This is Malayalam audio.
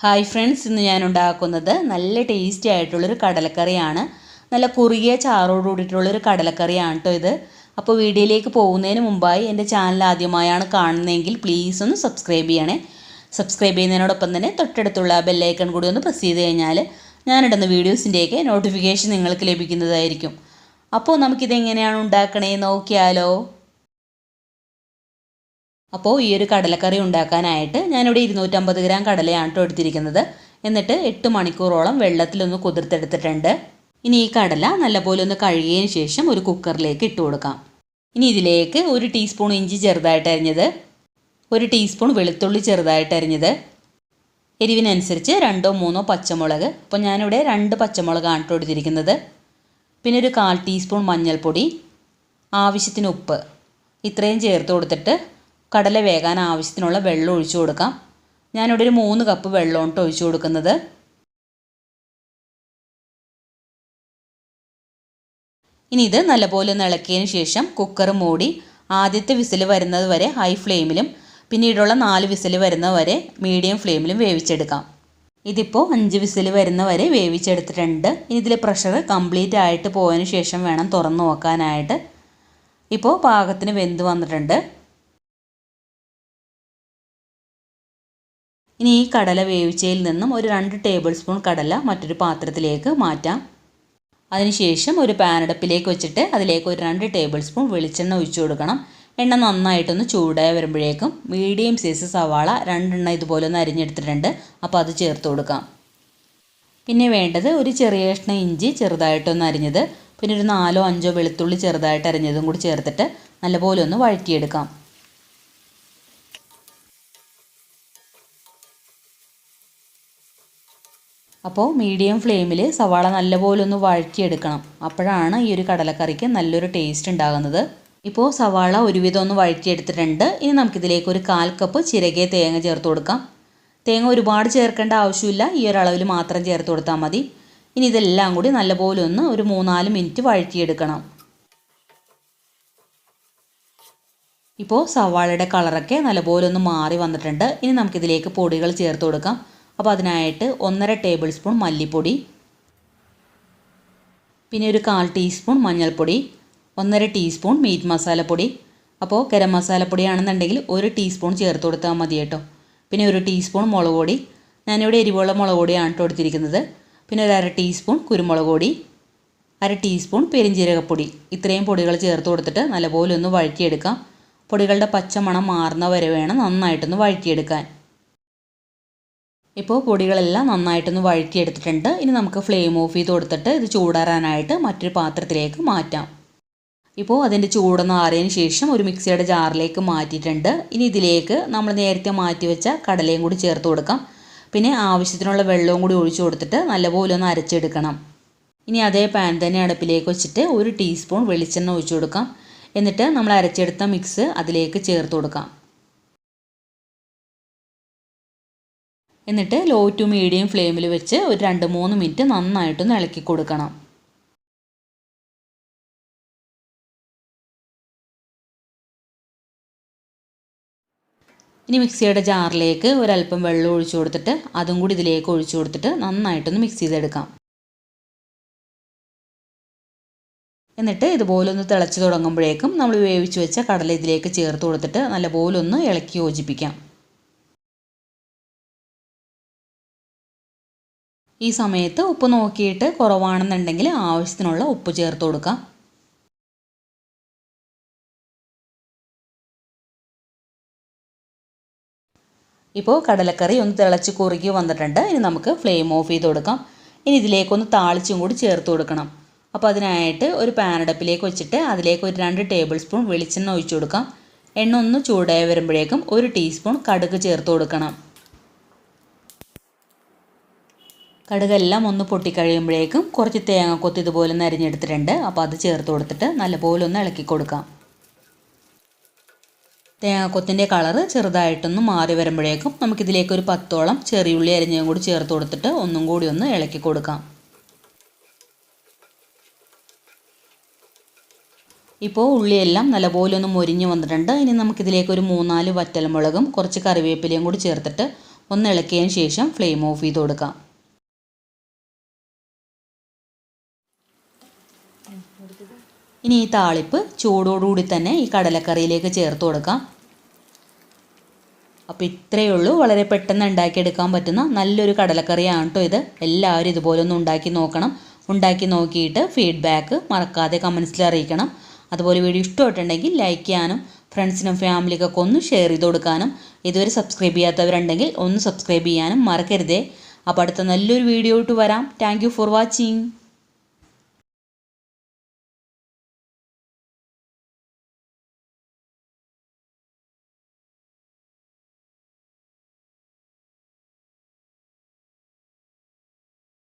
ഹായ് ഫ്രണ്ട്സ്, ഇന്ന് ഞാൻ ഉണ്ടാക്കുന്നത് നല്ല ടേസ്റ്റി ആയിട്ടുള്ളൊരു കടലക്കറിയാണ്. നല്ല കുറുകിയ ചാറോട് കൂടിയിട്ടുള്ളൊരു കടലക്കറിയാണ് കേട്ടോ ഇത്. അപ്പോൾ വീഡിയോയിലേക്ക് പോകുന്നതിന് മുമ്പായി എൻ്റെ ചാനൽ ആദ്യമായാണ് കാണുന്നതെങ്കിൽ പ്ലീസ് ഒന്ന് സബ്സ്ക്രൈബ് ചെയ്യണേ. സബ്സ്ക്രൈബ് ചെയ്യുന്നതിനോടൊപ്പം തന്നെ തൊട്ടടുത്തുള്ള ബെല്ലൈക്കൺ കൂടി ഒന്ന് പ്രസ് ചെയ്ത് കഴിഞ്ഞാൽ ഞാനിടുന്ന വീഡിയോസിൻ്റെയൊക്കെ നോട്ടിഫിക്കേഷൻ നിങ്ങൾക്ക് ലഭിക്കുന്നതായിരിക്കും. അപ്പോൾ നമുക്കിതെങ്ങനെയാണ് ഉണ്ടാക്കണേ നോക്കിയാലോ. അപ്പോൾ ഈ ഒരു കടലക്കറി ഉണ്ടാക്കാനായിട്ട് ഞാനിവിടെ 250 ഗ്രാം കടലയാണ് കേട്ടോ എടുത്തിരിക്കുന്നത്. എന്നിട്ട് 8 മണിക്കൂറോളം വെള്ളത്തിലൊന്ന് കുതിർത്തെടുത്തിട്ടുണ്ട്. ഇനി ഈ കടല നല്ലപോലെ ഒന്ന് കഴുകിയതിന് ശേഷം ഒരു കുക്കറിലേക്ക് ഇട്ട് കൊടുക്കാം. ഇനി ഇതിലേക്ക് 1 ടീസ്പൂൺ ഇഞ്ചി ചെറുതായിട്ട് അരിഞ്ഞത്, 1 ടീസ്പൂൺ വെളുത്തുള്ളി ചെറുതായിട്ട് അരിഞ്ഞത്, എരിവിനനുസരിച്ച് 2-3 പച്ചമുളക്. അപ്പോൾ ഞാനിവിടെ 2 പച്ചമുളകാണ് കേട്ടോ എടുത്തിരിക്കുന്നത്. പിന്നെ ഒരു 1/4 ടീസ്പൂൺ മഞ്ഞൾപ്പൊടി, ആവശ്യത്തിന് ഉപ്പ്, ഇത്രയും ചേർത്ത് കൊടുത്തിട്ട് കടല വേകാൻ ആവശ്യത്തിനുള്ള വെള്ളം ഒഴിച്ചു കൊടുക്കാം. ഞാനിവിടെ ഒരു 3 കപ്പ് വെള്ളമാണ് ഒഴിച്ചു കൊടുക്കുന്നത്. ഇനി ഇത് നല്ലപോലെ ഒന്ന് ഇളക്കിയതിന് ശേഷം കുക്കർ മൂടി ആദ്യത്തെ വിസിൽ വരുന്നത് വരെ ഹൈ ഫ്ലെയിമിലും പിന്നീടുള്ള 4 വിസിൽ വരുന്നത് വരെ മീഡിയം ഫ്ലെയിമിലും വേവിച്ചെടുക്കാം. ഇതിപ്പോൾ 5 വിസിൽ വരുന്ന വരെ വേവിച്ചെടുത്തിട്ടുണ്ട്. ഇനി ഇതിലെ പ്രഷർ കംപ്ലീറ്റ് ആയിട്ട് പോയതിന് ശേഷം വേണം തുറന്ന് നോക്കാനായിട്ട്. ഇപ്പോൾ പാകത്തിന് വെന്ത് വന്നിട്ടുണ്ട്. ഇനി ഈ കടല വേവിച്ചതിൽ നിന്നും ഒരു 2 ടേബിൾ സ്പൂൺ കടല മറ്റൊരു പാത്രത്തിലേക്ക് മാറ്റാം. അതിനുശേഷം ഒരു പാൻ അടുപ്പിലേക്ക് വെച്ചിട്ട് അതിലേക്ക് ഒരു 2 ടേബിൾ സ്പൂൺ വെളിച്ചെണ്ണ ഒഴിച്ചു കൊടുക്കണം. എണ്ണ നന്നായിട്ടൊന്ന് ചൂടായി വരുമ്പോഴേക്കും മീഡിയം സൈസ് സവാള 2 എണ്ണം ഇതുപോലെ ഒന്ന് അരിഞ്ഞെടുത്തിട്ടുണ്ട്. അപ്പോൾ അത് ചേർത്ത് കൊടുക്കാം. പിന്നെ വേണ്ടത് ഒരു ചെറിയ കഷ്ണം ഇഞ്ചി ചെറുതായിട്ടൊന്ന് അരിഞ്ഞത്, പിന്നെ ഒരു 4-5 വെളുത്തുള്ളി ചെറുതായിട്ട് അരിഞ്ഞതും കൂടി ചേർത്തിട്ട് നല്ലപോലെ ഒന്ന് വഴറ്റിയെടുക്കാം. അപ്പോൾ മീഡിയം ഫ്ലെയിമിൽ സവാള നല്ലപോലെ ഒന്ന് വഴറ്റിയെടുക്കണം. അപ്പോഴാണ് ഈ ഒരു കടലക്കറിക്ക് നല്ലൊരു ടേസ്റ്റ് ഉണ്ടാകുന്നത്. ഇപ്പോൾ സവാള ഒരുവിധം ഒന്ന് വഴറ്റിയെടുത്തിട്ടുണ്ട്. ഇനി നമുക്കിതിലേക്ക് ഒരു 1/4 കപ്പ് ചിരകിയ തേങ്ങ ചേർത്ത് കൊടുക്കാം. തേങ്ങ ഒരുപാട് ചേർക്കേണ്ട ആവശ്യമില്ല, ഈ ഒരു അളവിൽ മാത്രം ചേർത്ത് കൊടുത്താൽ മതി. ഇനി ഇതെല്ലാം കൂടി നല്ലപോലെ ഒന്ന് ഒരു 3-4 മിനിറ്റ് വഴറ്റിയെടുക്കണം. ഇപ്പോൾ സവാളയുടെ കളറൊക്കെ നല്ലപോലെ ഒന്ന് മാറി വന്നിട്ടുണ്ട്. ഇനി നമുക്കിതിലേക്ക് പൊടികൾ ചേർത്ത് കൊടുക്കാം. അപ്പോൾ അതിനായിട്ട് 1.5 ടേബിൾ സ്പൂൺ മല്ലിപ്പൊടി, പിന്നെ ഒരു 1/4 ടീസ്പൂൺ മഞ്ഞൾപ്പൊടി, 1.5 ടീസ്പൂൺ മീറ്റ് മസാലപ്പൊടി. അപ്പോൾ ഗരം മസാലപ്പൊടിയാണെന്നുണ്ടെങ്കിൽ 1 ടീസ്പൂൺ ചേർത്ത് കൊടുത്താൽ മതി കേട്ടോ. പിന്നെ 1 ടീസ്പൂൺ മുളക് പൊടി, ഞാനിവിടെ എരിവുള്ള മുളക് പൊടിയാണ് കേട്ടോ എടുത്തിരിക്കുന്നത്. പിന്നെ ഒരു 1/2 ടീസ്പൂൺ കുരുമുളക് പൊടി, 1/2 ടീസ്പൂൺ പെരിഞ്ജീരകപ്പൊടി. ഇത്രയും പൊടികൾ ചേർത്ത് കൊടുത്തിട്ട് നല്ലപോലെ ഒന്ന് വഴറ്റിയെടുക്കാം. പൊടികളുടെ പച്ചമണം മാറുന്ന വരെ വേണം നന്നായിട്ടൊന്ന് വഴറ്റിയെടുക്കാൻ. ഇപ്പോൾ പൊടികളെല്ലാം നന്നായിട്ടൊന്ന് വഴറ്റിയെടുത്തിട്ടുണ്ട്. ഇനി നമുക്ക് ഫ്ലെയിം ഓഫ് ചെയ്ത് കൊടുത്തിട്ട് ഇത് ചൂടാറാനായിട്ട് മറ്റൊരു പാത്രത്തിലേക്ക് മാറ്റാം. ഇപ്പോൾ അതിൻ്റെ ചൂടൊന്ന് ആറിയതിന് ശേഷം ഒരു മിക്സിയുടെ ജാറിലേക്ക് മാറ്റിയിട്ടുണ്ട്. ഇനി ഇതിലേക്ക് നമ്മൾ നേരത്തെ മാറ്റി വെച്ച കടലയും കൂടി ചേർത്ത് കൊടുക്കാം. പിന്നെ ആവശ്യത്തിനുള്ള വെള്ളവും കൂടി ഒഴിച്ചു കൊടുത്തിട്ട് നല്ലപോലെ ഒന്ന് അരച്ചെടുക്കണം. ഇനി അതേ പാൻ തന്നെ അടുപ്പിലേക്ക് വെച്ചിട്ട് 1 ടീസ്പൂൺ വെളിച്ചെണ്ണ ഒഴിച്ചു കൊടുക്കാം. എന്നിട്ട് നമ്മൾ അരച്ചെടുത്ത മിക്സ് അതിലേക്ക് ചേർത്ത് കൊടുക്കാം. എന്നിട്ട് ലോ ടു മീഡിയം ഫ്ലെയിമിൽ വെച്ച് ഒരു 2-3 മിനിറ്റ് നന്നായിട്ടൊന്ന് ഇളക്കി കൊടുക്കണം. ഇനി മിക്സിയുടെ ജാറിലേക്ക് ഒരല്പം വെള്ളം ഒഴിച്ചു കൊടുത്തിട്ട് അതും കൂടി ഇതിലേക്ക് ഒഴിച്ചു കൊടുത്തിട്ട് നന്നായിട്ടൊന്ന് മിക്സ് ചെയ്തെടുക്കാം. എന്നിട്ട് ഇതുപോലെ ഒന്ന് തിളച്ച് തുടങ്ങുമ്പോഴേക്കും നമ്മൾ വേവിച്ച് വെച്ച കടല ഇതിലേക്ക് ചേർത്ത് കൊടുത്തിട്ട് നല്ലപോലെ ഒന്ന് ഇളക്കി യോജിപ്പിക്കാം. ഈ സമയത്ത് ഉപ്പ് നോക്കിയിട്ട് കുറവാണെന്നുണ്ടെങ്കിൽ ആവശ്യത്തിനുള്ള ഉപ്പ് ചേർത്ത് കൊടുക്കാം. ഇപ്പോൾ കടലക്കറി ഒന്ന് തിളച്ച് കുറുകി വന്നിട്ടുണ്ട്. ഇനി നമുക്ക് ഫ്ലെയിം ഓഫ് ചെയ്ത് കൊടുക്കാം. ഇനി ഇതിലേക്കൊന്ന് താളിച്ചും കൂടി ചേർത്ത് കൊടുക്കണം. അപ്പോൾ അതിനായിട്ട് ഒരു പാൻ അടുപ്പിലേക്ക് വെച്ചിട്ട് അതിലേക്ക് ഒരു 2 ടേബിൾ സ്പൂൺ വെളിച്ചെണ്ണ ഒഴിച്ചു കൊടുക്കാം. എണ്ണ ഒന്ന് ചൂടായി വരുമ്പോഴേക്കും 1 ടീസ്പൂൺ കടുക് ചേർത്ത് കൊടുക്കണം. കടുകെല്ലാം ഒന്ന് പൊട്ടിക്കഴിയുമ്പോഴേക്കും കുറച്ച് തേങ്ങാക്കൊത്ത് ഇതുപോലെ അരിഞ്ഞെടുത്തിട്ടുണ്ട്. അപ്പോൾ അത് ചേർത്ത് കൊടുത്തിട്ട് നല്ലപോലെ ഒന്ന് ഇളക്കി കൊടുക്കാം. തേങ്ങാക്കൊത്തിൻ്റെ കളറ് ചെറുതായിട്ടൊന്ന് മാറി വരുമ്പോഴേക്കും നമുക്കിതിലേക്ക് ഒരു 10ഓളം ചെറിയുള്ളി അരിഞ്ഞതും കൂടി ചേർത്ത് കൊടുത്തിട്ട് ഒന്നും കൂടി ഒന്ന് ഇളക്കി കൊടുക്കാം. ഇപ്പോൾ ഉള്ളിയെല്ലാം നല്ലപോലെ ഒന്ന് മൊരിഞ്ഞ് വന്നിട്ടുണ്ട്. ഇനി നമുക്കിതിലേക്ക് ഒരു 3-4 വറ്റൽമുളകും കുറച്ച് കറിവേപ്പിലയും കൂടി ചേർത്തിട്ട് ഒന്ന് ഇളക്കിയതിന് ശേഷം ഫ്ലെയിം ഓഫ് ചെയ്ത് കൊടുക്കാം. ഇനി ഈ താളിപ്പ് ചൂടോടുകൂടി തന്നെ ഈ കടലക്കറിയിലേക്ക് ചേർത്ത് കൊടുക്കാം. അപ്പോൾ ഇത്രയേ ഉള്ളൂ, വളരെ പെട്ടെന്ന് ഉണ്ടാക്കിയെടുക്കാൻ പറ്റുന്ന നല്ലൊരു കടലക്കറിയാണ് കേട്ടോ ഇത്. എല്ലാവരും ഇതുപോലെ ഒന്ന് ഉണ്ടാക്കി നോക്കണം. ഉണ്ടാക്കി നോക്കിയിട്ട് ഫീഡ്ബാക്ക് മറക്കാതെ കമൻസിൽ അറിയിക്കണം. അതുപോലെ വീഡിയോ ഇഷ്ടമായിട്ടുണ്ടെങ്കിൽ ലൈക്ക് ചെയ്യാനും ഫ്രണ്ട്സിനും ഫാമിലിക്കൊക്കെ ഒന്ന് ഷെയർ ചെയ്ത് കൊടുക്കാനും ഇതുവരെ സബ്സ്ക്രൈബ് ചെയ്യാത്തവരുണ്ടെങ്കിൽ ഒന്ന് സബ്സ്ക്രൈബ് ചെയ്യാനും മറക്കരുതേ. അപ്പോൾ അടുത്ത നല്ലൊരു വീഡിയോ ആയിട്ട് വരാം. Thank you for watching.